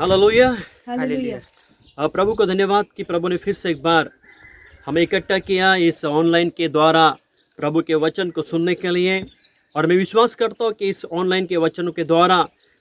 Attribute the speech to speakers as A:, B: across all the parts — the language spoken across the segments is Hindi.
A: हालेलुया।
B: हालेलुया।
A: प्रभु को धन्यवाद कि प्रभु ने फिर से एक बार हमें इकट्ठा किया इस ऑनलाइन के द्वारा प्रभु के वचन को सुनने के लिए। और मैं विश्वास करता हूँ कि इस ऑनलाइन के वचनों के द्वारा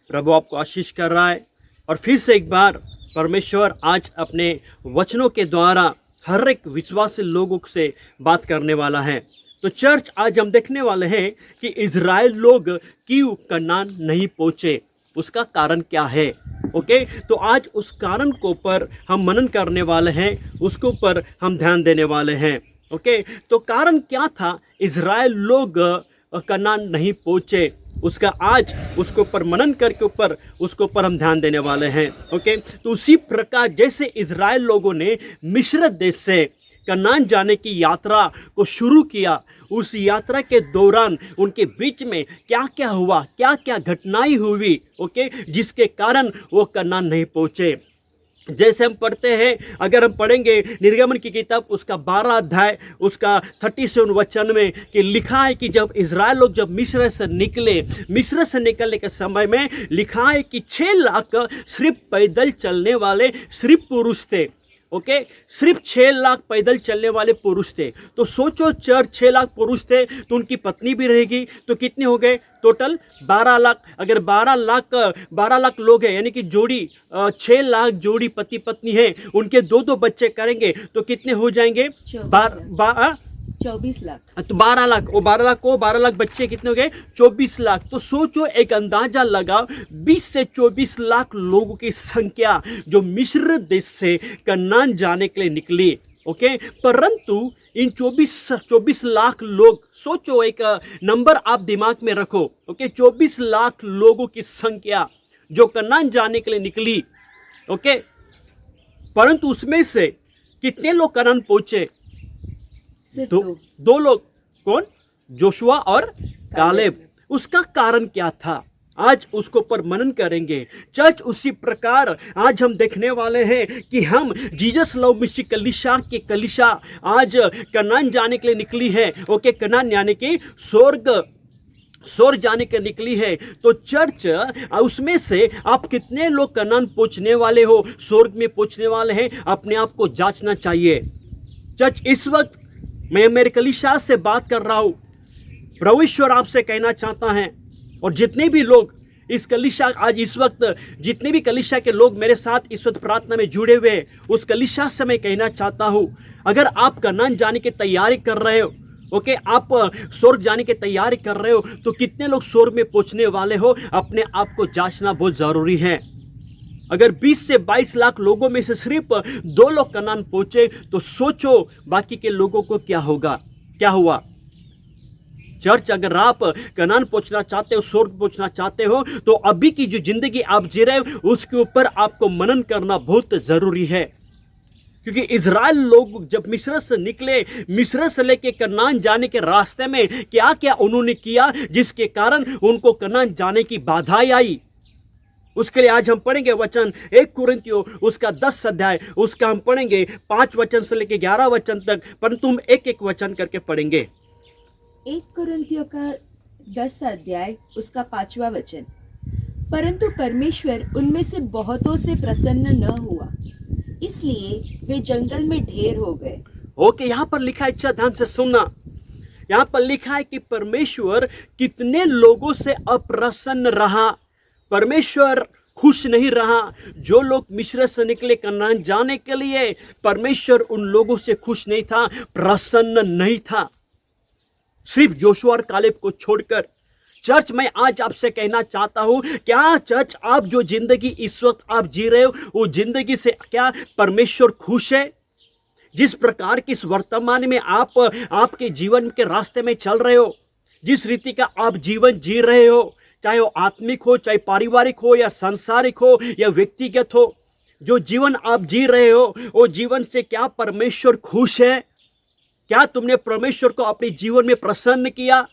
A: प्रभु आपको आशीष कर रहा है। और फिर से एक बार परमेश्वर आज अपने वचनों के द्वारा हर एक विश्वासी लोगों से बात करने वाला है। तो चर्च, आज हम देखने वाले हैं कि इज़राइल लोग क्यों कनान नहीं पहुँचे, उसका कारण क्या है। ओके, तो आज उस कारण को ऊपर हम मनन करने वाले हैं, उसके ऊपर हम ध्यान देने वाले हैं। ओके, तो कारण क्या था इज़राइल लोग कनान नहीं पहुँचे, उसका आज उसके ऊपर मनन करके ऊपर उसके ऊपर हम ध्यान देने वाले हैं। ओके, तो उसी प्रकार जैसे इज़राइल लोगों ने मिस्र देश से कनान जाने की यात्रा को शुरू किया, उस यात्रा के दौरान उनके बीच में क्या क्या हुआ, क्या क्या घटनाएं हुई, ओके, जिसके कारण वो कनान नहीं पहुँचे। जैसे हम पढ़ते हैं, अगर हम पढ़ेंगे निर्गमन की किताब उसका 12 अध्याय उसका 37 वचन में कि लिखा है कि जब इज़राइल लोग जब मिस्र से निकलने के समय में लिखा है कि 6 लाख सिर्फ पैदल चलने वाले सिर्फ पुरुष थे। ओके, सिर्फ 6 लाख पैदल चलने वाले पुरुष थे। तो सोचो, 6 लाख पुरुष थे तो उनकी पत्नी भी रहेगी, तो कितने हो गए टोटल 12 लाख। अगर 12 लाख लोग हैं, यानी कि जोड़ी 6 लाख जोड़ी पति पत्नी है, उनके 2 बच्चे करेंगे तो कितने हो जाएंगे
B: 24 लाख।
A: तो 12 लाख, वो 12 लाख बच्चे कितने हो गए 24 लाख। तो सोचो, एक अंदाजा लगाओ 20 से 24 लाख लोगों की संख्या जो मिस्र देश से कनान जाने के लिए निकली। ओके, परंतु इन 24 लाख लोग, सोचो एक नंबर आप दिमाग में रखो। ओके, 24 लाख लोगों की संख्या जो कनान जाने के लिए निकली। ओके, परंतु उसमें से कितने लोग कनान पहुंचे? दो लोग। कौन? जोशुआ और कालेब। उसका कारण क्या था, आज उसको पर मनन करेंगे। चर्च, उसी प्रकार आज हम देखने वाले हैं कि हम जीसस लव मिशन कलीसिया आज कनान जाने के लिए निकली है। ओके, कनान यानी कि स्वर्ग जाने के निकली है। तो चर्च, उसमें से आप कितने लोग कनान पहुंचने वाले हो, स्वर्ग में पहुंचने वाले हैं, अपने आप को जांचना चाहिए। चर्च, इस वक्त मैं मेरे कलीसिया से बात कर रहा हूँ, प्रभु ईश्वर आपसे कहना चाहता है, और जितने भी लोग इस कलीसिया आज इस वक्त जितने भी कलीसिया के लोग मेरे साथ इस वक्त प्रार्थना में जुड़े हुए हैं, उस कलीसिया से मैं कहना चाहता हूँ, अगर आप कनान जाने की तैयारी कर रहे हो, ओके, आप स्वर्ग जाने की तैयारी कर रहे हो, तो कितने लोग स्वर्ग में पहुँचने वाले हो, अपने आप को जांचना बहुत ज़रूरी है। अगर 20 से 22 लाख लोगों में से सिर्फ 2 लोग कनान पहुंचे, तो सोचो बाकी के लोगों को क्या होगा, क्या हुआ। चर्च, अगर आप कनान पहुंचना चाहते हो, स्वर्ग पहुंचना चाहते हो, तो अभी की जो जिंदगी आप जी रहे हो उसके ऊपर आपको मनन करना बहुत जरूरी है। क्योंकि इज़राइल लोग जब मिस्र से निकले, मिस्र से लेके कनान जाने के रास्ते में क्या क्या उन्होंने किया, जिसके कारण उनको कनान जाने की बाधाएं आई, उसके लिए आज हम पढ़ेंगे वचन 1 कुरिन्थियों उसका 10 अध्याय, उसका हम पढ़ेंगे 5 वचन से लेकर 11 वचन तक, परंतु हम एक वचन करके पढ़ेंगे।
B: 1 कुरिन्थियों का 10 अध्याय उसका 5वां वचन। परंतु परमेश्वर उनमें से बहुतों से प्रसन्न न हुआ, इसलिए वे जंगल में ढेर हो गए।
A: ओके, यहाँ पर लिखा है, अच्छा ध्यान से सुनना, यहाँ पर लिखा है कि परमेश्वर कितने लोगों से अप्रसन्न रहा, परमेश्वर खुश नहीं रहा। जो लोग मिस्र से निकले कनान जाने के लिए, परमेश्वर उन लोगों से खुश नहीं था, प्रसन्न नहीं था, सिर्फ जोशुआ और कालेब को छोड़कर। चर्च, मैं आज आपसे कहना चाहता हूं, क्या चर्च आप जो जिंदगी इस वक्त आप जी रहे हो, वो जिंदगी से क्या परमेश्वर खुश है? जिस प्रकार की इस वर्तमान में आप आपके जीवन के रास्ते में चल रहे हो, जिस रीति का आप जीवन जी रहे हो, चाहे वो आत्मिक हो, चाहे पारिवारिक हो, या सांसारिक हो, या व्यक्तिगत हो, जो जीवन आप जी रहे हो, वो जीवन से क्या परमेश्वर खुश है? क्या तुमने परमेश्वर को अपने जीवन में प्रसन्न किया?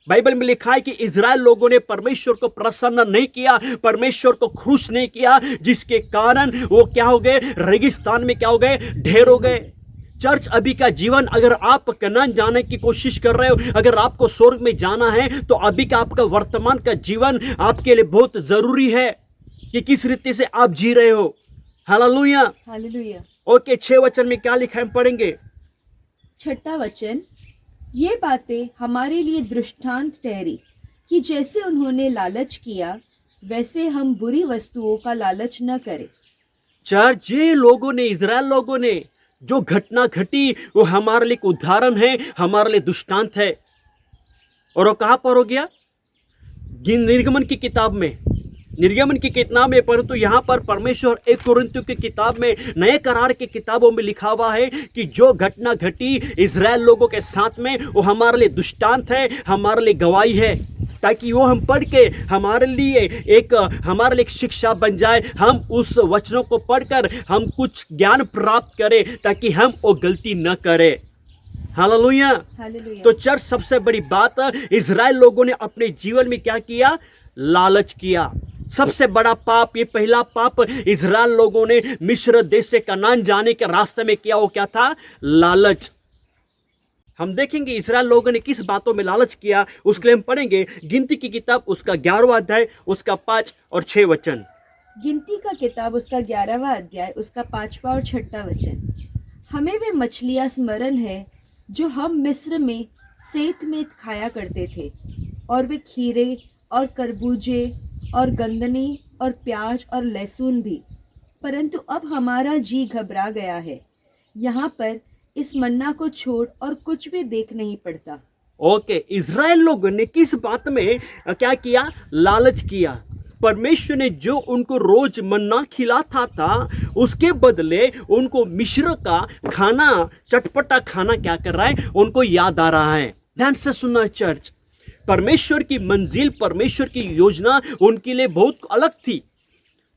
A: बाइबल में लिखा है कि इज़राइल लोगों ने परमेश्वर को प्रसन्न नहीं किया, परमेश्वर को खुश नहीं किया, जिसके कारण वो क्या हो गए, रेगिस्तान में क्या हो गए, ढेर हो गए। चर्च, अभी का जीवन, अगर आप कनान जाने की कोशिश कर रहे हो, अगर आपको स्वर्ग में जाना है, तो अभी का आपका वर्तमान का जीवन आपके लिए बहुत जरूरी है। कि किस रीति से आप जी रहे हो। हालेलुया।
B: हालेलुया।
A: ओके, 6 वचन में क्या लिखा है हम पढ़ेंगे।
B: 6वां वचन, ये बातें हमारे लिए दृष्टांत ठहरी कि जैसे उन्होंने लालच किया वैसे हम बुरी वस्तुओं का लालच न करें।
A: चर्च, ये लोगों ने, इजराइल लोगों ने जो घटना घटी वो हमारे लिए एक उदाहरण है, हमारे लिए दृष्टांत है। और वो कहाँ पर हो गया? निर्गमन की किताब में, निर्गमन की किताब में। परंतु यहाँ पर परमेश्वर 1 कुरिन्थियों की किताब में, नए करार की किताबों में लिखा हुआ है कि जो घटना घटी इजराइल लोगों के साथ में वो हमारे लिए दृष्टांत है, हमारे लिए गवाही है, ताकि वो हम पढ़ के हमारे लिए एक शिक्षा बन जाए। हम उस वचनों को पढ़कर हम कुछ ज्ञान प्राप्त करें ताकि हम वो गलती न करें। हालेलुया।
B: हालेलुया।
A: तो चर्च, सबसे बड़ी बात, इजराइल लोगों ने अपने जीवन में क्या किया? लालच किया। सबसे बड़ा पाप, ये पहला पाप इजराइल लोगों ने मिस्र देश से कनान जाने के रास्ते में किया, वो क्या था? लालच। हम देखेंगे इजराइल लोगों ने किस बातों में लालच किया, उसके लिए हम पढ़ेंगे गिनती की किताब उसका 11वां अध्याय उसका 5 और 6 वचन।
B: गिनती का किताब उसका 11वां अध्याय उसका 5वां और 6वां वचन। हमें वे मछलियाँ स्मरण है जो हम मिस्र में सेत में खाया करते थे, और वे खीरे और तरबूजे और गंदनी और प्याज और लहसुन भी, परंतु अब हमारा जी घबरा गया है। यहाँ पर इस मन्ना को छोड़ और कुछ भी देख नहीं पड़ता।
A: ओके, इजराइल लोगों ने किस बात में क्या किया? लालच किया। परमेश्वर ने जो उनको रोज मन्ना खिलाता था उसके बदले उनको मिस्र का खाना, चटपटा खाना क्या कर रहा है? उनको याद आ रहा है। ध्यान से सुनना चर्च, परमेश्वर की मंजिल, परमेश्वर की योजना उनके लिए बहुत अलग थी।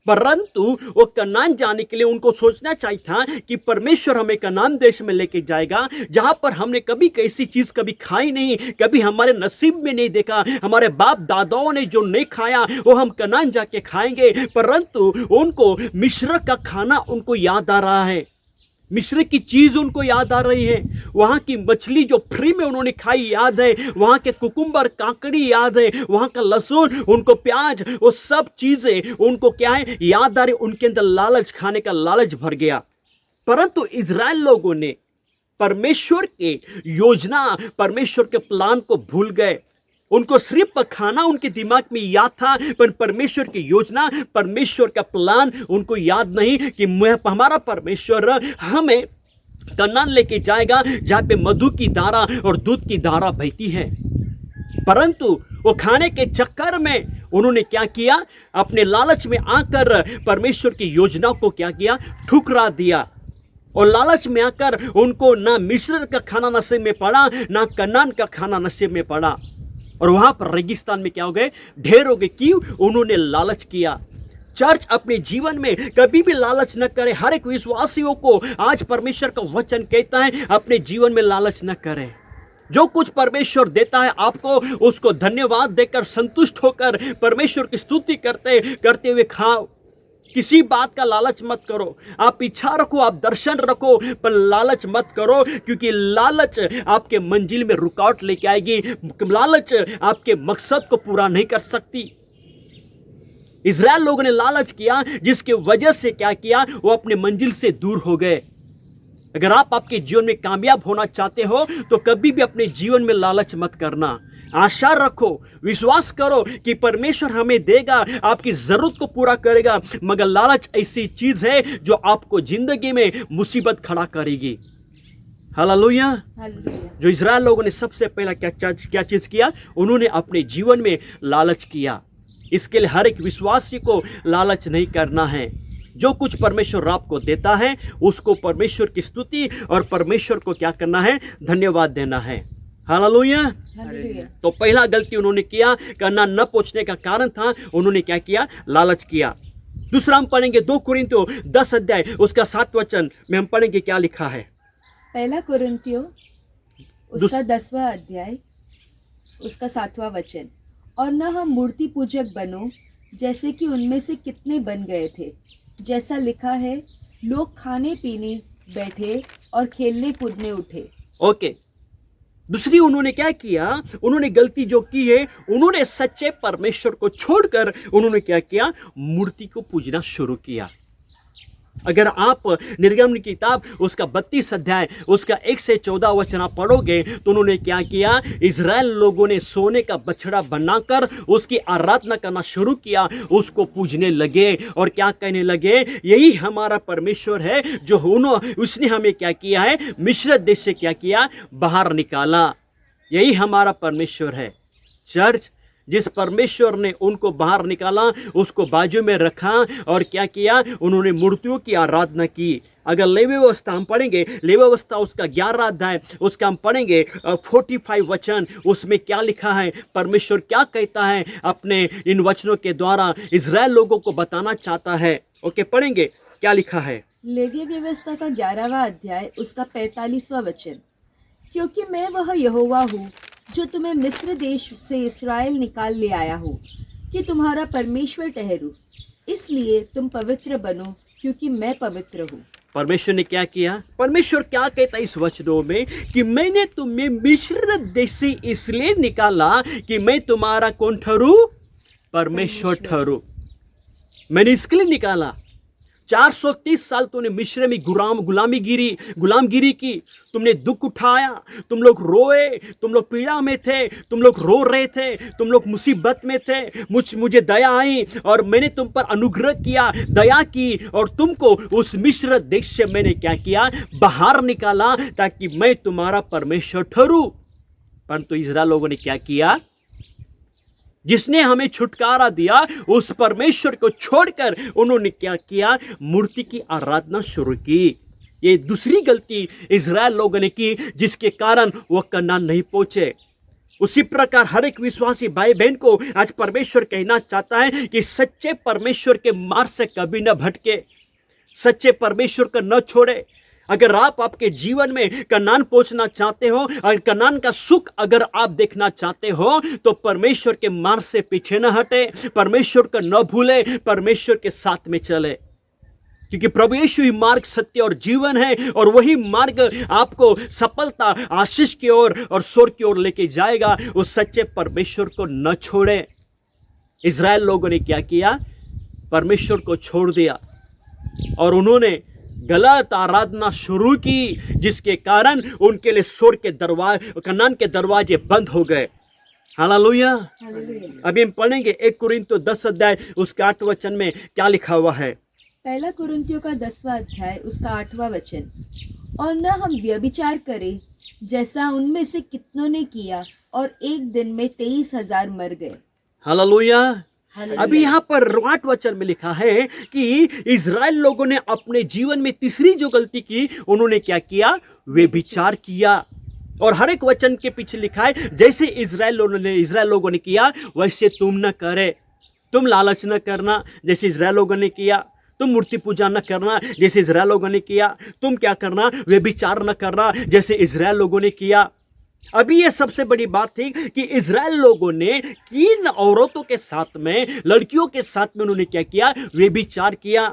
A: परंतु वो कनान जाने के लिए उनको सोचना चाहिए था कि परमेश्वर हमें कनान देश में लेके जाएगा जहां पर हमने कभी कैसी चीज कभी खाई नहीं, कभी हमारे नसीब में नहीं देखा, हमारे बाप दादाओं ने जो नहीं खाया वो हम कनान जाके खाएंगे। परंतु उनको मिस्र का खाना उनको याद आ रहा है, मिस्र की चीज उनको याद आ रही है, वहां की मछली जो फ्री में उन्होंने खाई याद है, वहां के कुकुम्बर, काकड़ी याद है, वहां का लहसुन, उनको प्याज, वो सब चीजें उनको क्या है? याद आ रही। उनके अंदर लालच, खाने का लालच भर गया। परंतु इजराइल लोगों ने परमेश्वर के योजना, परमेश्वर के प्लान को भूल गए। उनको सिर्फ खाना उनके दिमाग में याद था, पर परमेश्वर की योजना, परमेश्वर का प्लान उनको याद नहीं कि हमारा परमेश्वर हमें कनान लेके जाएगा जहां पे मधु की धारा और दूध की धारा बहती है। परंतु वो खाने के चक्कर में उन्होंने क्या किया? अपने लालच में आकर परमेश्वर की योजना को क्या किया? ठुकरा दिया। और लालच में आकर उनको ना मिस्र का खाना नसीब में पड़ा, ना कनान का खाना नसीब में पड़ा, और वहां पर रेगिस्तान में क्या हो गए? ढेर हो गए। क्यों? उन्होंने लालच किया। चर्च, अपने जीवन में कभी भी लालच न करे। हर एक विश्वासियों को आज परमेश्वर का वचन कहता है अपने जीवन में लालच न करें। जो कुछ परमेश्वर देता है आपको, उसको धन्यवाद देकर, संतुष्ट होकर, परमेश्वर की स्तुति करते हुए खाओ। किसी बात का लालच मत करो। आप इच्छा रखो, आप दर्शन रखो, पर लालच मत करो, क्योंकि लालच आपके मंजिल में रुकावट लेके आएगी। लालच आपके मकसद को पूरा नहीं कर सकती। इजराइल लोगों ने लालच किया, जिसके वजह से क्या किया? वो अपने मंजिल से दूर हो गए। अगर आप आपके जीवन में कामयाब होना चाहते हो तो कभी भी अपने जीवन में लालच मत करना। आशा रखो, विश्वास करो कि परमेश्वर हमें देगा, आपकी जरूरत को पूरा करेगा। मगर लालच ऐसी चीज है जो आपको जिंदगी में मुसीबत खड़ा करेगी। हालेलुया। जो इजराइल लोगों ने सबसे पहला क्या चीज किया? उन्होंने अपने जीवन में लालच किया। इसके लिए हर एक विश्वासी को लालच नहीं करना है। जो कुछ परमेश्वर आपको देता है उसको परमेश्वर की स्तुति और परमेश्वर को क्या करना है? धन्यवाद देना है। हालेलुया। तो पहला गलती उन्होंने किया, करना न पहुंचने का कारण था, उन्होंने क्या किया? लालच किया। दूसरा हम पढ़ेंगे 2 कुरिन्थियों 10 अध्याय उसका 7 वचन में हम पढ़ेंगे क्या लिखा है।
B: 1 कुरिन्थियों उसका 10वां अध्याय उसका 7वां वचन। और न हम मूर्ति पूजक बनो जैसे कि उनमें से कितने बन गए थे, जैसा लिखा है, लोग खाने पीने बैठे और खेलने कूदने उठे।
A: ओके, दूसरी उन्होंने क्या किया, उन्होंने गलती जो की है, उन्होंने सच्चे परमेश्वर को छोड़कर उन्होंने क्या किया, मूर्ति को पूजना शुरू किया। अगर आप निर्गमन की किताब उसका 32 अध्याय उसका 1 से 14 वचन आप पढ़ोगे तो उन्होंने क्या किया, इजराइल लोगों ने सोने का बछड़ा बनाकर उसकी आराधना करना शुरू किया, उसको पूजने लगे और क्या कहने लगे, यही हमारा परमेश्वर है जो उसने हमें क्या किया है, मिस्र देश से क्या किया, बाहर निकाला, यही हमारा परमेश्वर है। चर्च, जिस परमेश्वर ने उनको बाहर निकाला उसको बाजू में रखा और क्या किया, उन्होंने मूर्तियों की आराधना की। अगर लेवी व्यवस्था हम पढ़ेंगे, लेवी व्यवस्था उसका 11 अध्याय उसका हम पढ़ेंगे 45 वचन, उसमें क्या लिखा है, परमेश्वर क्या कहता है अपने इन वचनों के द्वारा इजराइल लोगों को बताना चाहता है। ओके, पढ़ेंगे क्या लिखा है।
B: लेवीय व्यवस्था का 11वां अध्याय उसका 45वां वचन, क्योंकि मैं वह यहोवा हूँ जो तुम्हें मिस्र देश से इस्राएल निकाल ले आया हूँ कि तुम्हारा परमेश्वर ठहरूं, इसलिए तुम पवित्र बनो क्योंकि मैं पवित्र हूँ।
A: परमेश्वर ने क्या किया, परमेश्वर क्या कहता है इस वचनों में कि मैंने तुम्हें मिस्र देश से इसलिए निकाला कि मैं तुम्हारा कौन ठहरूं, परमेश्वर ठहरूं। मैंने इसके लिए निकाला। 430 साल तुमने मिस्र में गुलामगिरी की, तुमने दुख उठाया, तुम लोग रोए, तुम लोग पीड़ा में थे, तुम लोग रो रहे थे, तुम लोग मुसीबत में थे। मुझे दया आई और मैंने तुम पर अनुग्रह किया, दया की और तुमको उस मिस्र देश से मैंने क्या किया, बाहर निकाला ताकि मैं तुम्हारा परमेश्वर ठहरूं। परंतु इजराइल लोगों ने क्या किया, जिसने हमें छुटकारा दिया उस परमेश्वर को छोड़कर उन्होंने क्या किया, मूर्ति की आराधना शुरू की। ये दूसरी गलती इजराइल लोगों ने की जिसके कारण वो कनान नहीं पहुंचे। उसी प्रकार हर एक विश्वासी भाई बहन को आज परमेश्वर कहना चाहता है कि सच्चे परमेश्वर के मार्ग से कभी न भटके, सच्चे परमेश्वर को न छोड़े। अगर आप आपके जीवन में कनान पहुंचना चाहते हो और कनान का सुख अगर आप देखना चाहते हो तो परमेश्वर के मार्ग से पीछे न हटे, परमेश्वर को न भूले, परमेश्वर के साथ में चले, क्योंकि प्रभु यीशु ही मार्ग, सत्य और जीवन है और वही मार्ग आपको सफलता, आशीष की ओर और स्वर्ग की ओर लेके जाएगा। उस सच्चे परमेश्वर को न छोड़े। इजराइल लोगों ने क्या किया, परमेश्वर को छोड़ दिया और उन्होंने गलत आराधना शुरू की, जिसके कारण उनके लिए स्वर्ग के दरवाजे, कनान के दरवाजे बंद हो गए। हालेलुया। अभी हम पढ़ेंगे 1 कुरिन्थियों 10 अध्याय उसके 8 वचन में क्या लिखा हुआ है।
B: 1 कुरिन्थियों का 10वां अध्याय उसका 8वां वचन, और न हम व्यभिचार करें जैसा उनमें से कितनों ने किया और एक दिन में 23,000 मर गए।
A: हालेलुया। अभी यहाँ पर 8 वचन में लिखा है कि इजराइल लोगों ने अपने जीवन में तीसरी जो गलती की, उन्होंने क्या किया, व्यभिचार किया। और हर एक वचन के पीछे लिखा है जैसे इजराइल लोगों ने किया वैसे तुम न करे। तुम लालच न करना जैसे इजराइल लोगों ने किया, तुम मूर्ति पूजा न करना जैसे इजराइल लोगों ने किया, तुम क्या करना, व्यभिचार न करना जैसे इजराइल लोगों ने किया। अभी ये सबसे बड़ी बात थी कि इजराइल लोगों ने किन औरतों के साथ में, लड़कियों के साथ में उन्होंने क्या किया, व्यभिचार किया।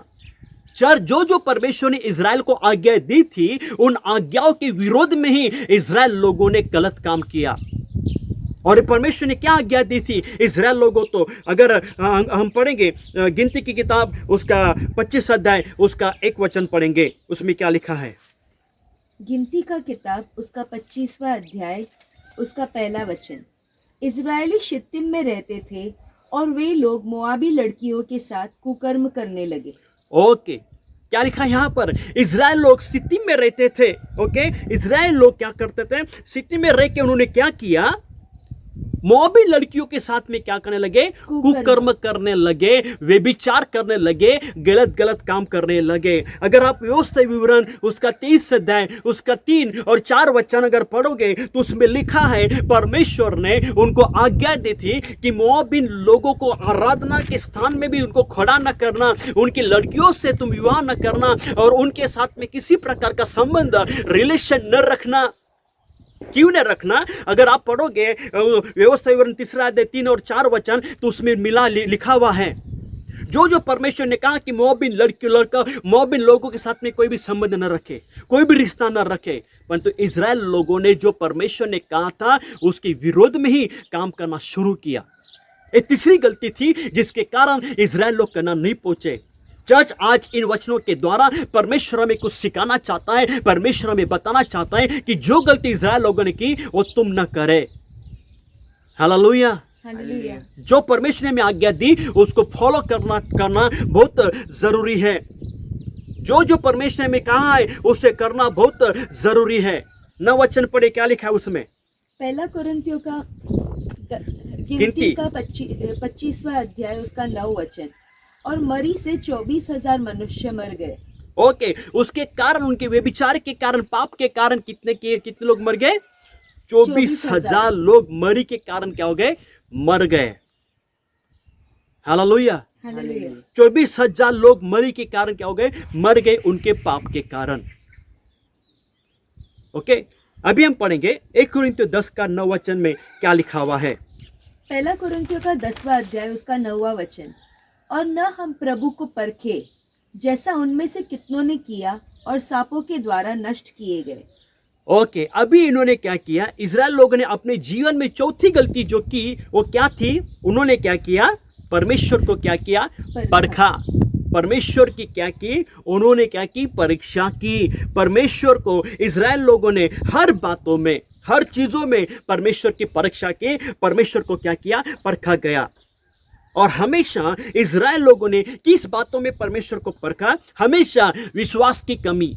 A: जो परमेश्वर ने इजराइल को आज्ञा दी थी, उन आज्ञाओं के विरोध में ही इजराइल लोगों ने गलत काम किया। और परमेश्वर ने क्या आज्ञा दी थी इजराइल लोगों तो, अगर हम पढ़ेंगे गिनती की किताब उसका 25 अध्याय उसका 1 वचन पढ़ेंगे, उसमें क्या लिखा है।
B: गिनती का किताब उसका 25वां अध्याय उसका 1 वचन, इजरायली शित्तीम में रहते थे और वे लोग मोआबी लड़कियों के साथ कुकर्म करने लगे।
A: ओके, क्या लिखा यहाँ पर, इजराइल लोग शित्तीम में रहते थे। ओके, इजराइल लोग क्या करते थे, शित्तीम में रह के उन्होंने क्या किया, मोआबी लड़कियों के साथ में क्या करने लगे, कुकर्म करने लगे, व्यभिचार करने लगे, गलत काम करने लगे। अगर आप व्यवस्था विवरण उसका 23 अध्याय उसका 3 और 4 वचन अगर पढ़ोगे तो उसमें लिखा है परमेश्वर ने उनको आज्ञा दी थी कि मोआबी लोगों को आराधना के स्थान में भी उनको खड़ा न करना, उनकी लड़कियों से तुम विवाह न करना और उनके साथ में किसी प्रकार का संबंध, रिलेशन न रखना। क्यों न रखना, अगर आप पढ़ोगे व्यवस्था विवरण 3 अध्याय 3 और 4 वचन तो उसमें लिखा हुआ है जो जो परमेश्वर ने कहा कि मोआबिन लड़का मोआबिन लोगों के साथ में कोई भी संबंध न रखे, कोई भी रिश्ता न रखे, परंतु इजराइल लोगों ने जो परमेश्वर ने कहा था उसके विरोध में ही काम करना शुरू किया। ये तीसरी गलती थी जिसके कारण इजराइल लोग कनान नहीं पहुंचे। चर्च आज इन वचनों के द्वारा परमेश्वर हमें कुछ सिखाना चाहता है, परमेश्वर हमें बताना चाहता है कि जो गलती इजराइल लोगों ने की वो तुम न करे। हालेलुया।
B: हालेलुया।
A: जो परमेश्वर ने हमें आज्ञा दी उसको फॉलो करना बहुत जरूरी है। जो जो परमेश्वर ने हमें कहा है उसे करना बहुत जरूरी है। 9 वचन पढ़े, क्या लिखा है उसमें?
B: पहला कुरिन्थियों का गिनती का 25वां अध्याय उसका 9 वचन। और मरी से 24,000 मनुष्य मर गए।
A: ओके, उसके कारण, उनके व्यभिचार के कारण, पाप के कारण कितने लोग मर गए? 24,000 लोग मरी के कारण क्या हो गए? मर गए। हालेलुया।
B: हालेलुया।
A: 24,000 लोग मरी के कारण क्या हो गए? मर गए, उनके पाप के कारण। ओके, अभी हम पढ़ेंगे 1 कुरिन्थियों 10 का 9 वचन में क्या लिखा हुआ है।
B: पहला कुरिन्थियों का 10वां अध्याय उसका 9वां वचन। और न हम प्रभु को परखे जैसा उनमें से कितनों ने किया और सांपों के द्वारा नष्ट किए गए।
A: ओके, अभी इन्होंने क्या किया? इजराइल लोगों ने अपने जीवन में चौथी गलती जो की वो क्या थी? उन्होंने क्या किया? परमेश्वर को क्या किया? परखा। परमेश्वर की क्या की? उन्होंने क्या की? परीक्षा की। परमेश्वर को इजराइल लोगों ने हर बातों में, हर चीजों में परमेश्वर की परीक्षा की। परमेश्वर को क्या किया? परखा गया। और हमेशा इजराइल लोगों ने किस बातों में परमेश्वर को परखा? हमेशा विश्वास की कमी,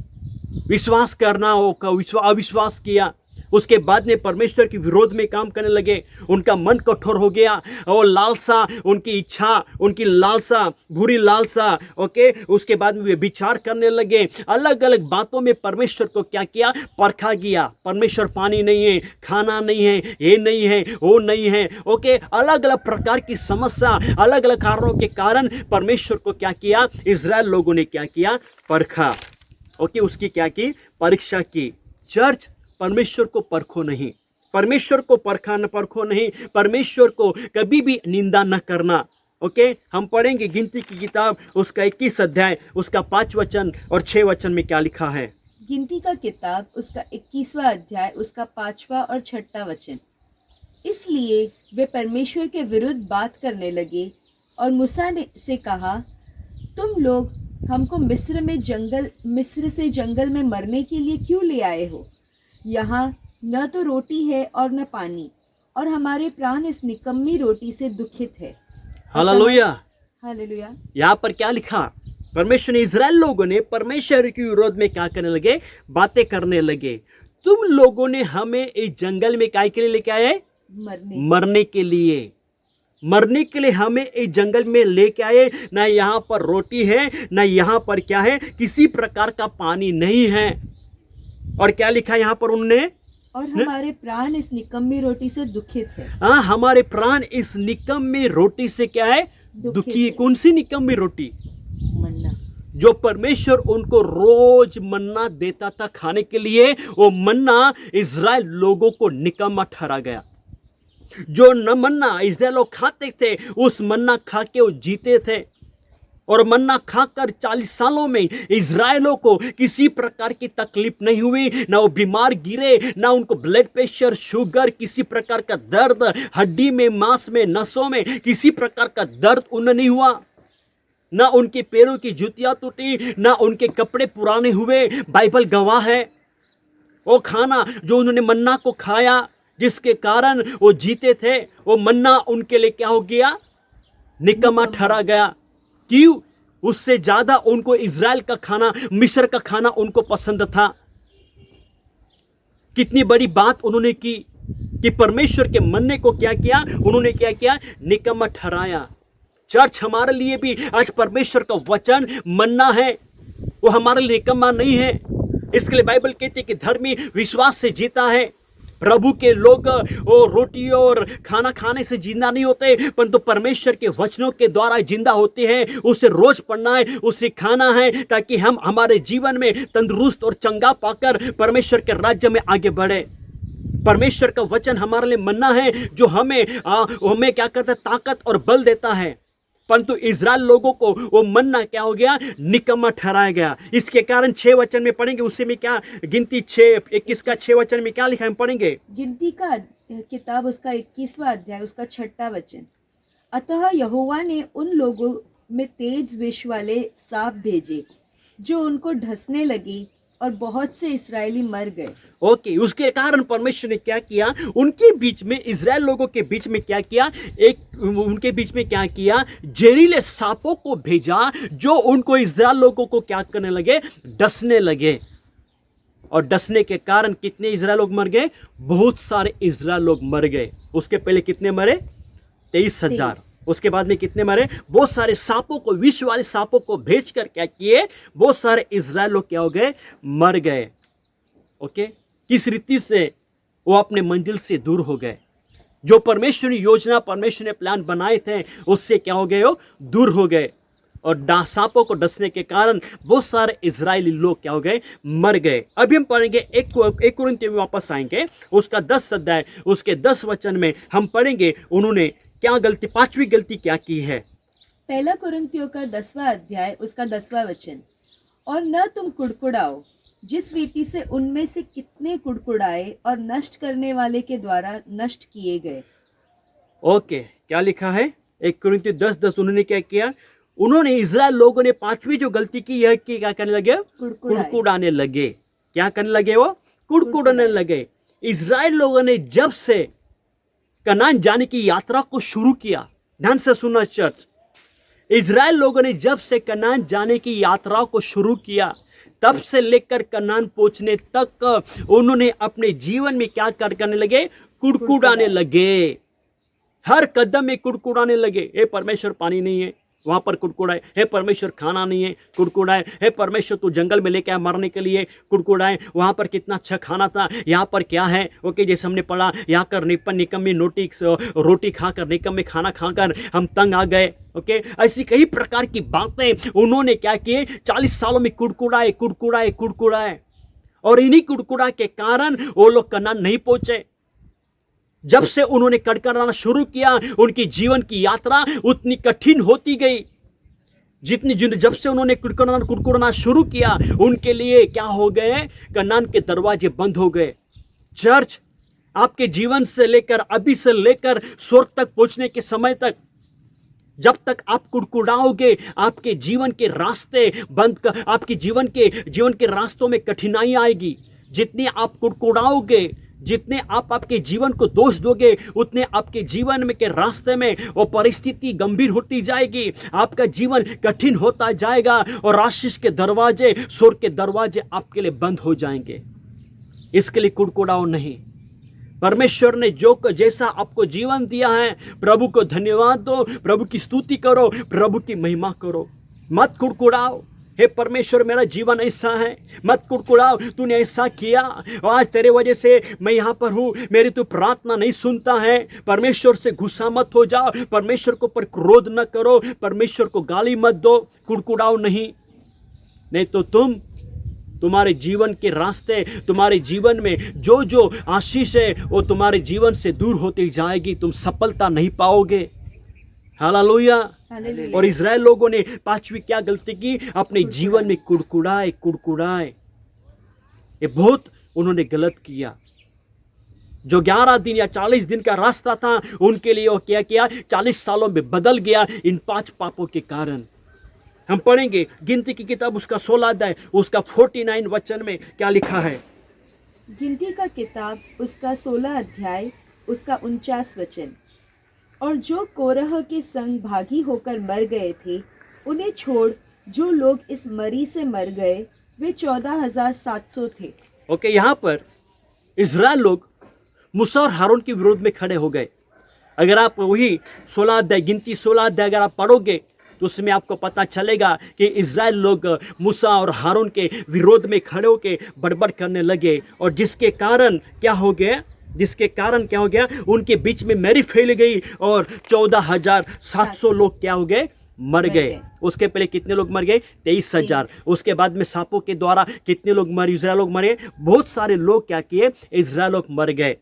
A: विश्वास करना हो, अविश्वास किया, उसके बाद में परमेश्वर के विरोध में काम करने लगे, उनका मन कठोर हो गया और लालसा, उनकी इच्छा, उनकी लालसा, बुरी लालसा, ओके, उसके बाद में वे विचार करने लगे। अलग अलग बातों में परमेश्वर को क्या किया? परखा गया। परमेश्वर पानी नहीं है, खाना नहीं है, ये नहीं है, वो नहीं है, ओके, अलग अलग प्रकार की समस्या, अलग अलग कारणों के कारण परमेश्वर को क्या किया? इजराइल लोगों ने क्या किया? परखा। ओके, उसकी क्या की? परीक्षा की। चर्च, परमेश्वर को परखो नहीं, परमेश्वर को परखो नहीं, परमेश्वर को कभी भी निंदा न करना। ओके, हम पढ़ेंगे गिनती की किताब उसका 21 अध्याय उसका 5 वचन और 6 वचन में क्या लिखा है।
B: गिनती का किताब उसका 21वां अध्याय उसका 5वां और 6वां वचन। इसलिए वे परमेश्वर के विरुद्ध बात करने लगे और मूसा ने से कहा, तुम लोग हमको मिस्र से जंगल में मरने के लिए क्यों ले आए हो? यहाँ न तो रोटी है और न पानी, और हमारे प्राण इस निकम्मी रोटी से दुखित है।
A: हालेलुया।
B: हालेलुया।
A: यहाँ पर क्या लिखा? परमेश्वर ने, इजराइल लोगों ने परमेश्वर के विरोध में क्या करने लगे? बातें करने लगे। तुम लोगों ने हमें इस जंगल में काय के लिए लेके आए? मरने के लिए। मरने के लिए हमें इस जंगल में लेके आए। ना यहाँ पर रोटी है, ना यहाँ पर क्या है? किसी प्रकार का पानी नहीं है। और क्या लिखा यहाँ पर उन्होंने?
B: और हमारे प्राण इस निकम्मी रोटी से दुखित है।
A: हाँ, हमारे प्राण इस निकम्मी रोटी से क्या है? दुखी। कौन सी निकम्मी रोटी?
B: मन्ना।
A: जो परमेश्वर उनको रोज मन्ना देता था खाने के लिए, वो मन्ना इजराइल लोगों को निकम्मा ठहरा गया। जो न मन्ना इजराइल लोग खाते थे, उस मन्ना खा के वो जीते थे। और मन्ना खाकर 40 सालों में इजराइलों को किसी प्रकार की तकलीफ नहीं हुई, ना वो बीमार गिरे, ना उनको ब्लड प्रेशर, शुगर, किसी प्रकार का दर्द, हड्डी में, मांस में, नसों में किसी प्रकार का दर्द उन्हें नहीं हुआ। ना उनके पैरों की जूतियां टूटी, ना उनके कपड़े पुराने हुए। बाइबल गवाह है। वो खाना जो उन्होंने मन्ना को खाया, जिसके कारण वो जीते थे, वो मन्ना उनके लिए क्या हो गया? निकम्मा ठहरा गया। क्यों? उससे ज्यादा उनको इजराइल का खाना, मिस्र का खाना उनको पसंद था। कितनी बड़ी बात उन्होंने की कि परमेश्वर के मन्ने को क्या किया? उन्होंने क्या किया? निकम्मा ठहराया। चर्च, हमारे लिए भी आज परमेश्वर का वचन मन्ना है, वो हमारे लिए निकम्मा नहीं है। इसके लिए बाइबल कहती है कि धर्मी विश्वास से जीता है। प्रभु के लोग वो रोटी और खाना खाने से जिंदा नहीं होते, परंतु परमेश्वर के वचनों के द्वारा जिंदा होते हैं। उसे रोज पढ़ना है, उसे खाना है, ताकि हम हमारे जीवन में तंदुरुस्त और चंगा पाकर परमेश्वर के राज्य में आगे बढ़े। परमेश्वर का वचन हमारे लिए मन्ना है, जो हमें क्या करता है? ताकत और बल देता है। परंतु इजराइल लोगों को वो मन्ना क्या हो गया, निकम्मा ठहराया गया। इसके कारण 6 वचन में पढ़ेंगे, उसी में क्या गिनती 6:21 का 6 वचन में क्या लिखा है, हम पढ़ेंगे।
B: गिनती का किताब उसका 21वां अध्याय उसका 6वां वचन। अतः यहोवा ने उन लोगों में तेज विष वाले सांप भेजे जो उनको ढसने लगी और बहुत से इस्राएली मर गए।
A: ओके, उसके कारण परमेश्वर ने क्या किया, उनके बीच में, इजराइल लोगों के बीच में क्या किया, उनके बीच में क्या किया, जहरीले सांपों को भेजा जो उनको, इजराइल लोगों को क्या करने लगे, डसने लगे। और डसने के कारण कितने इजराइल लोग मर गए, बहुत सारे इजराइल लोग मर गए। उसके पहले कितने मरे, 23,000। उसके बाद में कितने मरे, बहुत सारे सांपों को, विष वाले सांपों को भेजकर क्या किए, बहुत सारे इजराइल लोग क्या हो गए, मर गए। ओके, किस रीति से वो अपने मंजिल से दूर हो गए। जो परमेश्वर ने योजना, परमेश्वर ने प्लान बनाए थे, उससे क्या हो गए, वो दूर हो गए। और सांपों को डसने के कारण बहुत सारे इजरायली लोग क्या हो गए, मर गए। अभी हम पढ़ेंगे 1 कुरिन्थियों में वापस आएंगे, उसका 10 अध्याय उसके 10 वचन में हम पढ़ेंगे उन्होंने क्या गलती, 5वीं गलती क्या की है।
B: 1 कुरिन्थियों का 10वां अध्याय उसका 10वां वचन। और न तुम कुड़कुड़ाओ जिस रीति से उनमें से कितने कुड़कुड़ाए और नष्ट करने वाले के द्वारा नष्ट किए गए।
A: ओके, क्या लिखा है 1 कुरिन्थियों 10:10, उन्होंने क्या किया, उन्होंने, इजराइल लोगों ने 5वीं जो गलती की यह कि क्या करने लगे, कुड़कुड़ाने लगे। क्या करने लगे, वो कुड़कुड़ाने लगे। इजराइल लोगों ने जब से कनान जाने की यात्रा को शुरू किया, ध्यान से सुनना चर्च, इजराइल लोगों ने जब से कनान जाने की यात्रा को शुरू किया, तब से लेकर कनान पहुंचने तक उन्होंने अपने जीवन में क्या करने लगे, कुड़कुड़ाने लगे। हर कदम में कुड़कुड़ाने लगे। हे परमेश्वर, पानी नहीं है, वहां पर कुड़कुड़ाए। हे परमेश्वर, खाना नहीं है, कुड़कुड़ाए। हे परमेश्वर, तू जंगल में लेके आया मरने के लिए, कुड़कुड़ाए। वहां पर कितना अच्छा खाना था, यहाँ पर क्या है। ओके, जैसे हमने पढ़ा, यहाँ कर निकम्मी रोटी खाकर, निकम्मी खाना खाकर हम तंग आ गए। ओके, ऐसी कई प्रकार की बातें उन्होंने क्या किए, 40 सालों में कुड़कुड़ाए कुड़कुड़ाए कुड़कुड़ाए। और इन्हीं कुड़कुड़ा के कारण वो लोग कनान नहीं पहुंचे। जब से उन्होंने कड़कड़ाना शुरू किया, उनकी जीवन की यात्रा उतनी कठिन होती गई। जब से उन्होंने कुड़कुड़ाना शुरू किया, उनके लिए क्या हो गए, कनान के दरवाजे बंद हो गए। चर्च, आपके जीवन से लेकर, अभी से लेकर स्वर्ग तक पहुंचने के समय तक, जब तक आप कुड़कुड़ाओगे, आपके जीवन के रास्ते बंद कर, आपके जीवन के रास्तों में कठिनाई आएगी। जितने आप कुड़कुड़ाओगे, जितने आप आपके जीवन को दोष दोगे, उतने आपके जीवन में के रास्ते में वो परिस्थिति गंभीर होती जाएगी। आपका जीवन कठिन होता जाएगा और आशीष के दरवाजे, स्वर्ग के दरवाजे आपके लिए बंद हो जाएंगे। इसके लिए कुड़कुड़ाओ नहीं। परमेश्वर ने जैसा आपको जीवन दिया है, प्रभु को धन्यवाद दो, प्रभु की स्तुति करो, प्रभु की महिमा करो। मत कुड़कुड़ाओ, हे परमेश्वर, मेरा जीवन ऐसा है, मत कुड़कुड़ाओ, तूने ऐसा किया, आज तेरे वजह से मैं यहाँ पर हूँ, मेरी तू प्रार्थना नहीं सुनता है। परमेश्वर से गुस्सा मत हो जाओ, परमेश्वर को पर क्रोध न करो, परमेश्वर को गाली मत दो, कुड़कुड़ाओ नहीं तो तुम्हारे जीवन के रास्ते, तुम्हारे जीवन में जो आशीष है वो तुम्हारे जीवन से दूर होती जाएगी, तुम सफलता नहीं पाओगे। हालेलुया। और इजराइल लोगों ने 5वीं क्या गलती की, अपने जीवन में कुड़कुड़ाए। ये बहुत उन्होंने गलत किया। जो 11 दिन या 40 दिन का रास्ता था, उनके लिए वो क्या किया, 40 सालों में बदल गया इन 5 पापों के कारण। हम पढ़ेंगे गिनती की किताब उसका 16 अध्याय उसका 49 वचन में क्या लिखा है।
B: गिनती का किताब उसका 16 अध्याय उसका 49 वचन। और जो कोरह के संग भागी होकर मर गए थे, उन्हें छोड़ जो लोग इस मरी से मर गए, वे 14,700 थे।
A: ओके, यहाँ पर इजराइल लोग मूसा और हारून के विरोध में खड़े हो गए। अगर आप वही 16 अध्याय, गिनती 16 अध्याय अगर आप पढ़ोगे तो उसमें आपको पता चलेगा कि इजराइल लोग मूसा और हारून के विरोध में खड़े होकर बड़बड़ करने लगे। और जिसके कारण क्या हो गया, उनके बीच में मैरी फैल गई और 14,700 लोग क्या हो गए, मर गए। उसके पहले कितने लोग मर गए, 23,000। उसके बाद में सांपों के द्वारा कितने लोग इजराइल लोग मरे, बहुत सारे लोग क्या किए, इजराइल लोग मर गए।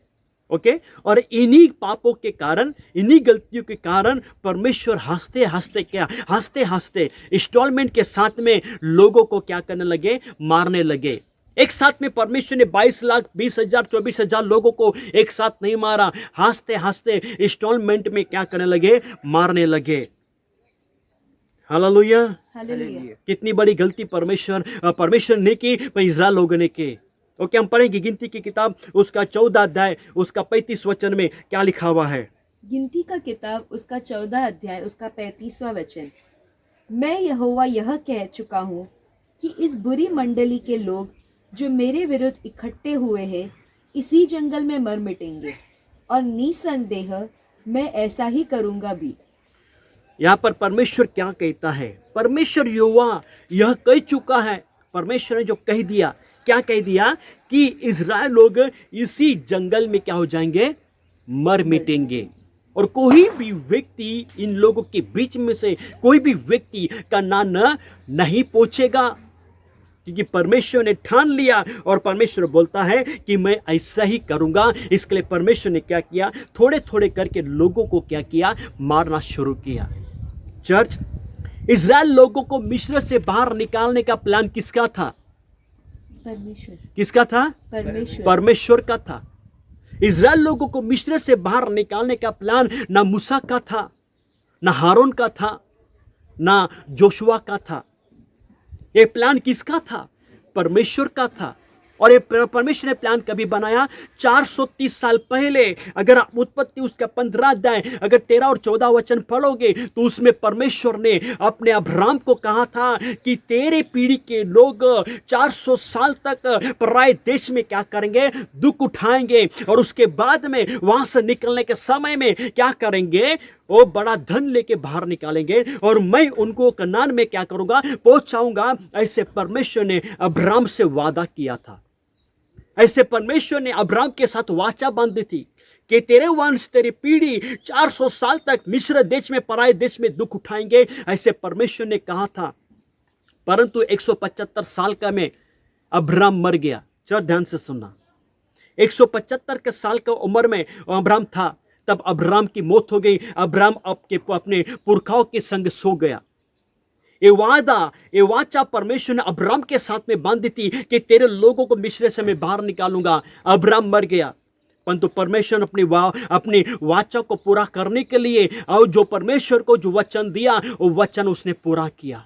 A: ओके। और इन्हीं पापों के कारण, इन्हीं गलतियों के कारण परमेश्वर हंसते हंसते इंस्टॉलमेंट के साथ में लोगों को क्या करने लगे, मारने लगे। एक साथ में परमेश्वर ने 22 लाख 20,000 24,000 लोगों को एक साथ नहीं मारा, हंसते हंसते इंस्टॉलमेंट में क्या करने लगे, मारने लगे। हालेलुया।
B: हालेलुया।
A: कितनी बड़ी गलती परमेश्वर ने की, इज़राइल लोगों ने की। ओके, हम पढ़ेंगे गिनती की किताब उसका 14 अध्याय उसका 35 वचन में क्या लिखा हुआ है।
B: गिनती का किताब उसका 14 अध्याय उसका 35वां वचन। मैं यहोवा यह कह चुका हूँ कि इस बुरी मंडली के लोग जो मेरे विरुद्ध इकट्ठे हुए हैं इसी जंगल में मर मिटेंगे, और निसंदेह मैं ऐसा ही करूँगा भी।
A: यहाँ पर परमेश्वर क्या कहता है, परमेश्वर यहोवा यह कह चुका है। परमेश्वर ने जो कह दिया, क्या कह दिया कि इज़राइल लोग इसी जंगल में क्या हो जाएंगे, मर मिटेंगे। और कोई भी व्यक्ति, इन लोगों के बीच में से कोई भी व्यक्ति का नाम नहीं पूछेगा, क्योंकि परमेश्वर ने ठान लिया। और परमेश्वर बोलता है कि मैं ऐसा ही करूंगा। इसके लिए परमेश्वर ने क्या किया, थोड़े थोड़े करके लोगों को क्या किया, मारना शुरू किया। चर्च, इज़राइल लोगों को मिस्र से बाहर निकालने का प्लान किसका था? किसका था? परमेश्वर का था। इज़राइल लोगों को मिस्र से बाहर निकालने का प्लान ना मूसा का था, ना हारून का था, ना जोशुआ का था। ये प्लान किसका था? परमेश्वर का था। और ये परमेश्वर ने प्लान कभी बनाया 430 साल पहले। अगर आप उत्पत्ति उसका 15 अध्याय अगर 13 और 14 वचन पढ़ोगे तो उसमें परमेश्वर ने अपने अब्राहम को कहा था कि तेरे पीढ़ी के लोग 400 साल तक पराये देश में क्या करेंगे, दुख उठाएंगे, और उसके बाद में वहां से निकलने के समय में क्या करेंगे, वो बड़ा धन लेके बाहर निकालेंगे, और मैं उनको कनान में क्या करूंगा, पहुंचाऊंगा। ऐसे परमेश्वर ने अब्राहम से वादा किया था। ऐसे परमेश्वर ने अब्राहम के साथ वाचा बांधी थी कि तेरे वंश, तेरी पीढ़ी 400 साल तक मिस्र देश में, पराये देश में दुख उठाएंगे। ऐसे परमेश्वर ने कहा था। परंतु 175 साल का में अब्राहम मर गया। चल ध्यान से सुनना, 175 के साल का उम्र में अब्राहम था, तब अब्राहम की मौत हो गई। अब्राहम अपने पुरखाओं के संग सो गया। ये वाचा परमेश्वर ने अब्राहम के साथ में बांधी थी कि तेरे लोगों को मिस्र से मैं बाहर निकालूंगा। अब्राहम मर गया, परंतु परमेश्वर ने अपनी वाचा को पूरा करने के लिए, और जो परमेश्वर को जो वचन दिया वो वचन उसने पूरा किया।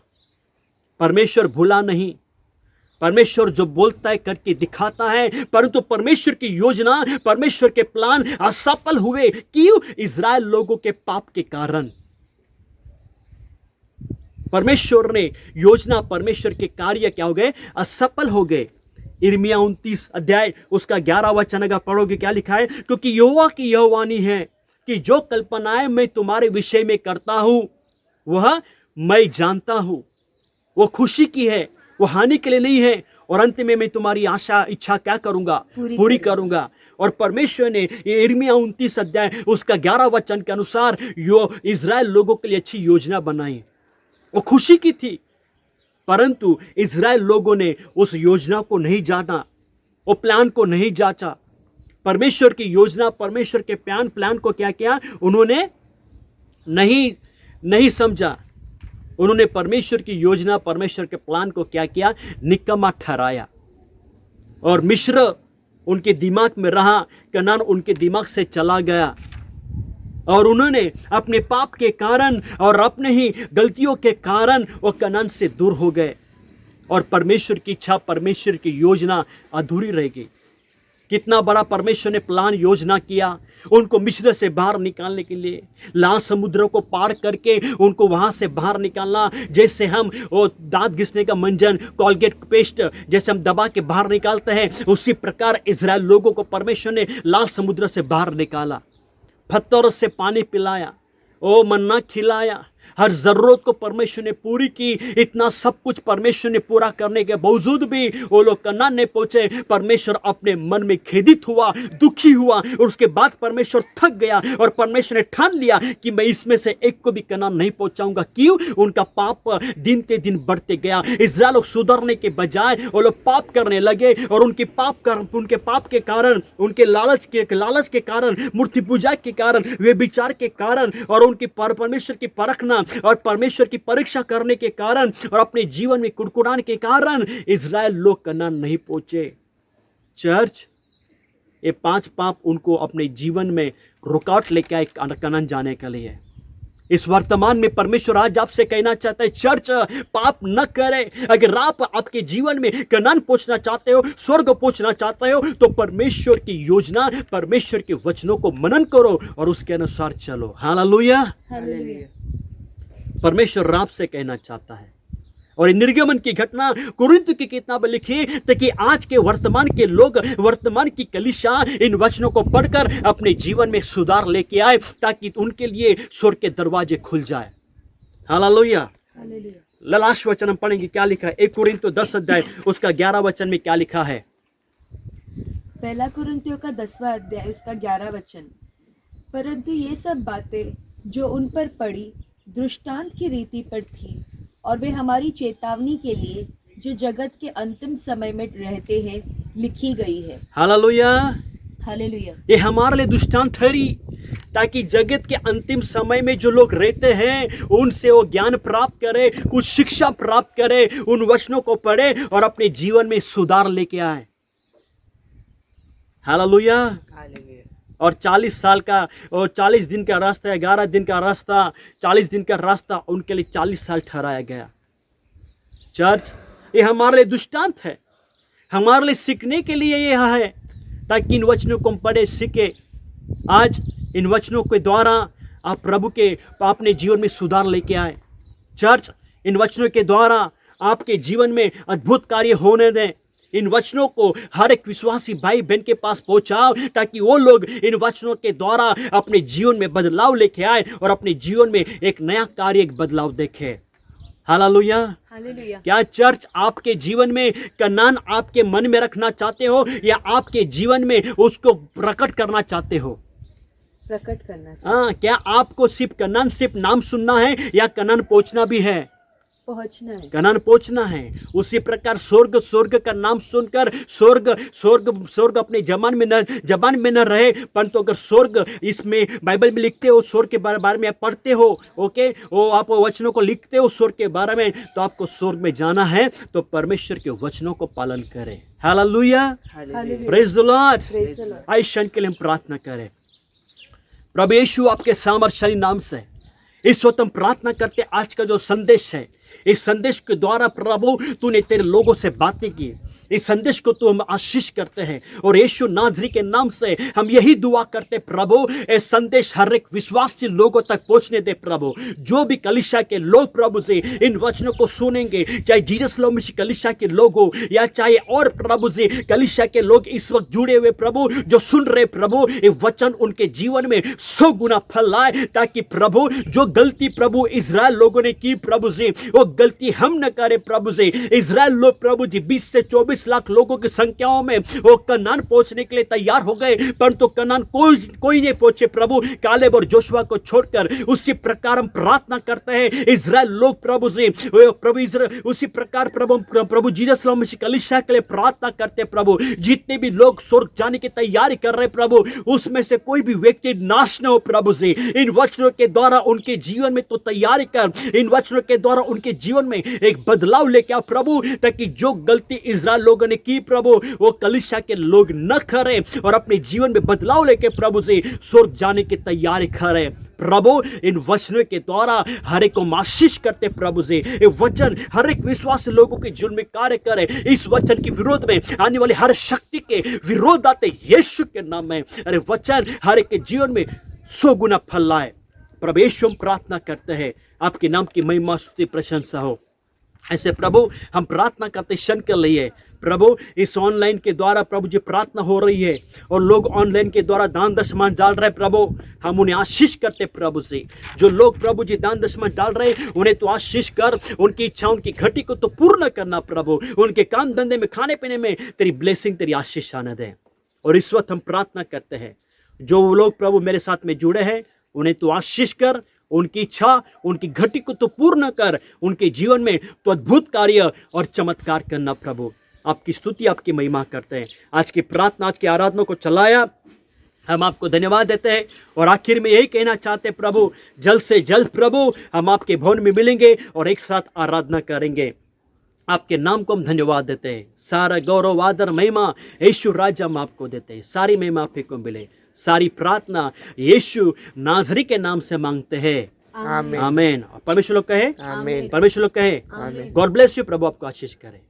A: परमेश्वर भूला नहीं। परमेश्वर जो बोलता है करके दिखाता है। परंतु परमेश्वर की योजना, परमेश्वर के प्लान असफल हुए। क्यों? इज़राइल लोगों के पाप के कारण। परमेश्वर ने योजना, परमेश्वर के कार्य क्या हो गए, असफल हो गए। यिर्मयाह 29 अध्याय उसका 11 वचन अगर पढ़ोगे क्या लिखा है, क्योंकि यहोवा की यह वाणी है कि जो कल्पनाएं मैं तुम्हारे विषय में करता हूं वह मैं जानता हूं। वो खुशी की है, वो हानि के लिए नहीं है। और अंत में मैं तुम्हारी आशा इच्छा क्या करूंगा, पूरी करूंगा। और परमेश्वर ने यिर्मयाह 29 अध्याय उसका 11 वचन के अनुसार यो इज़राइल लोगों के लिए अच्छी योजना बनाई। वो खुशी की थी, परंतु इज़राइल लोगों ने उस योजना को नहीं जाना, वो प्लान को नहीं जांचा। परमेश्वर की योजना, परमेश्वर के प्लान को क्या किया, उन्होंने नहीं समझा। उन्होंने परमेश्वर की योजना, परमेश्वर के प्लान को क्या किया, निकम्मा ठहराया। और मिस्र उनके दिमाग में रहा, कनान उनके दिमाग से चला गया। और उन्होंने अपने पाप के कारण और अपने ही गलतियों के कारण वो कनान से दूर हो गए, और परमेश्वर की इच्छा, परमेश्वर की योजना अधूरी रह गई। कितना बड़ा परमेश्वर ने प्लान, योजना किया उनको मिस्र से बाहर निकालने के लिए। लाल समुद्र को पार करके उनको वहां से बाहर निकालना। जैसे हम वो दांत घिसने का मंजन, कोलगेट पेस्ट जैसे हम दबा के बाहर निकालते हैं, उसी प्रकार इज़राइल लोगों को परमेश्वर ने लाल समुद्र से बाहर निकाला। पत्थरों से पानी पिलाया, ओ मन्ना खिलाया, हर ज़रूरत को परमेश्वर ने पूरी की। इतना सब कुछ परमेश्वर ने पूरा करने के बावजूद भी वो लोग कनान नहीं पहुंचे। परमेश्वर अपने मन में खेदित हुआ, दुखी हुआ, और उसके बाद परमेश्वर थक गया और परमेश्वर ने ठान लिया कि मैं इसमें से एक को भी कनान नहीं पहुंचाऊंगा। क्यों? उनका पाप दिन के दिन बढ़ते गया। इस्राएल लोग सुधरने के बजाय वो लोग पाप करने लगे, और उनके पाप के कारण, उनके लालच के कारण, मूर्ति पूजा के कारण, वे विचार के कारण, और उनकी परमेश्वर की परखना और परमेश्वर की परीक्षा करने के कारण, और अपने जीवन में कुड़कुड़ाने के कारण इज़राइल लोग कनान नहीं पहुंचे। चर्च, ये 5 पाप उनको अपने जीवन में रुकावट लेके आए कनान जाने के लिए। इस वर्तमान में परमेश्वर आज आपसे कहना चाहता है, चर्च, पाप न करे। अगर आप आपके जीवन में कनान पहुंचना चाहते हो, स्वर्ग पहुंचना चाहते हो, तो परमेश्वर की योजना, परमेश्वर के वचनों को मनन करो और उसके अनुसार चलो। हालेलुया। परमेश्वर आपसे कहना चाहता है। और निर्गमन की घटना कुरिन्थ की किताब लिखी ताकि आज के वर्तमान के लोग, वर्तमान की कलीसिया इन वचनों को पढ़कर अपने जीवन में सुधार लेके आए, ताकि उनके लिए स्वर्ग के दरवाजे खुल जाए। हालेलुया। लास्ट वचन हम पढ़ेंगे, क्या लिखा है 1 कुरिन्थियों 10 अध्याय उसका 11 वचन में क्या लिखा है?
B: पहला कुरिन्थियों का 10वां अध्याय उसका 11 वचन। परंतु ये सब बातें जो उन पर पड़ी दृष्टांत की रीति पर थी, और वे हमारी चेतावनी के लिए जो जगत के अंतिम समय में रहते हैं लिखी गई है।
A: हालेलुया।
B: हालेलुया।
A: ये हमारे लिए दृष्टांत ठहरी, ताकि जगत के अंतिम समय में जो लोग रहते हैं उनसे वो ज्ञान प्राप्त करे, कुछ शिक्षा प्राप्त करे, उन वचनों को पढ़े और अपने जीवन में सुधार लेके आए। हालेलुया। और 40 साल का और 40 दिन का रास्ता, 11 दिन का रास्ता, 40 दिन का रास्ता उनके लिए 40 साल ठहराया गया। चर्च, ये हमारे लिए दृष्टांत है, हमारे लिए सीखने के लिए यह है, ताकि इन वचनों को हम पढ़े सीखे। आज इन वचनों के द्वारा आप प्रभु के अपने जीवन में सुधार लेके आए। चर्च, इन वचनों के द्वारा आपके जीवन में अद्भुत कार्य होने दें। इन वचनों को हर एक विश्वासी भाई बहन के पास पहुंचाओ, ताकि वो लोग इन वचनों के द्वारा अपने जीवन में बदलाव लेके आए और अपने जीवन में एक नया कार्य, एक बदलाव देखे। हालेलुया।
B: हालेलुया।
A: क्या चर्च आपके जीवन में कनान आपके मन में रखना चाहते हो, या आपके जीवन में उसको प्रकट करना चाहते हो?
B: प्रकट करना।
A: हाँ, क्या आपको सिर्फ कनान सिर्फ नाम सुनना है, या कनान पहुंचना भी है?
B: पहुंचना है।
A: कनान पहुंचना है। उसी प्रकार स्वर्ग का नाम सुनकर स्वर्ग अपने जबान में न रहे, परंतु अगर स्वर्ग इसमें बाइबल में लिखते हो, स्वर्ग के बारे में आप पढ़ते हो, ओके, वो आप वचनों को लिखते हो स्वर्ग के बारे में, तो आपको स्वर्ग में जाना है तो परमेश्वर के वचनों को पालन करें। हालेलुया। Praise the Lord. आइए क्षण के लिए हम प्रार्थना करें। प्रभु यीशु, आपके सामर्थ्यशाली नाम से इस वक्त हम प्रार्थना करते, आज का जो संदेश है, इस संदेश के द्वारा प्रभु तूने तेरे लोगों से बातें की, इस संदेश को तू हम आशीष करते हैं, और यीशु नाज़री के नाम से हम यही दुआ करते प्रभु, ये संदेश हर एक विश्वासी लोगों तक पहुंचने दे प्रभु। जो भी कलीसिया के लोग प्रभु से इन वचनों को सुनेंगे, चाहे जीसस लव मिशन कलीसिया के लोग हो या चाहे और प्रभु से कलीसिया के लोग इस वक्त जुड़े हुए प्रभु जो सुन रहे प्रभु, ये वचन उनके जीवन में 100 गुना फल लाए, ताकि प्रभु जो गलती प्रभु इजराइल लोगों ने की प्रभु से, वो गलती हम न करें प्रभु से। इजराइल लोग प्रभु जी 20 से 24 लाख लोगों की संख्याओं में वो कनान पहुंचने के लिए तैयार हो गए, परंतु कनान कोई नहीं पहुंचे प्रभु, कालेब और जोशुआ को छोड़कर। उसी प्रकार हम प्रार्थना करते हैं इजराइल लोग प्रभु से, प्रभु उसी प्रकार प्रभु जीसस लव मिशन कलीसिया के लिए प्रार्थना करते प्रभु। जितने भी लोग स्वर्ग जाने की तैयारी कर रहे प्रभु, उसमें से कोई भी व्यक्ति नाश न हो प्रभु से। इन वचनों के द्वारा उनके जीवन में तो तैयारी कर, इन वचनों के द्वारा उनके जीवन में एक बदलाव लेके आओ प्रभु, ताकि जो गलती इजराइल लोगों ने की प्रभु, वो कलीसिया के लोग न करें और अपने जीवन में बदलाव लेके प्रभु से स्वर्ग जाने की तैयारी करें प्रभु। इन वचनों के द्वारा हर एक को आशीष करते प्रभु से, ये वचन हर एक विश्वासी लोगों के जीवन में कार्य करे। इस वचन के विरोध में आने वाली हर शक्ति के विरोध आते यीशु के नाम में, अरे वचन हर एक के जीवन में 100 गुना फल लाए प्रभु यीशु। हम प्रार्थना करते हैं आपके नाम की महिमा स्तुति प्रशंसा हो। ऐसे प्रभु हम प्रार्थना करते क्षण के लिए प्रभु इस ऑनलाइन के द्वारा प्रभु जी प्रार्थना हो रही है और लोग ऑनलाइन के द्वारा दान दशमान डाल रहे प्रभु, हम उन्हें आशीष करते प्रभु से। जो लोग प्रभु जी दान दशमान डाल रहे उन्हें तो आशीष कर, उनकी इच्छा उनकी घटी को तो पूर्ण करना प्रभु, उनके काम धंधे में खाने पीने में तेरी ब्लेसिंग तेरी आशीष आने दे। और इस वक्त हम प्रार्थना करते हैं जो लोग प्रभु मेरे साथ में जुड़े हैं उन्हें तो आशीष कर, उनकी इच्छा उनकी घटी को तो पूर्ण कर, उनके जीवन में तो अद्भुत कार्य और चमत्कार करना प्रभु। आपकी स्तुति आपकी महिमा करते हैं। आज की प्रार्थना आज की आराधना को चलाया, हम आपको धन्यवाद देते हैं और आखिर में यही कहना चाहते हैं प्रभु, जल्द से जल्द प्रभु हम आपके भवन में मिलेंगे और एक साथ आराधना करेंगे। आपके नाम को हम धन्यवाद देते हैं। सारा गौरव आदर महिमा यीशु राजा हम आपको देते हैं। सारी महिमा आपको को मिले। सारी प्रार्थना यीशु नाजरी के नाम से मांगते हैं, आमीन। परमेश्वर लोग कहे
C: आमीन।
A: परमेश्वर लोग कहे
C: आमीन।
A: God bless you. प्रभु आपको आशीष करे।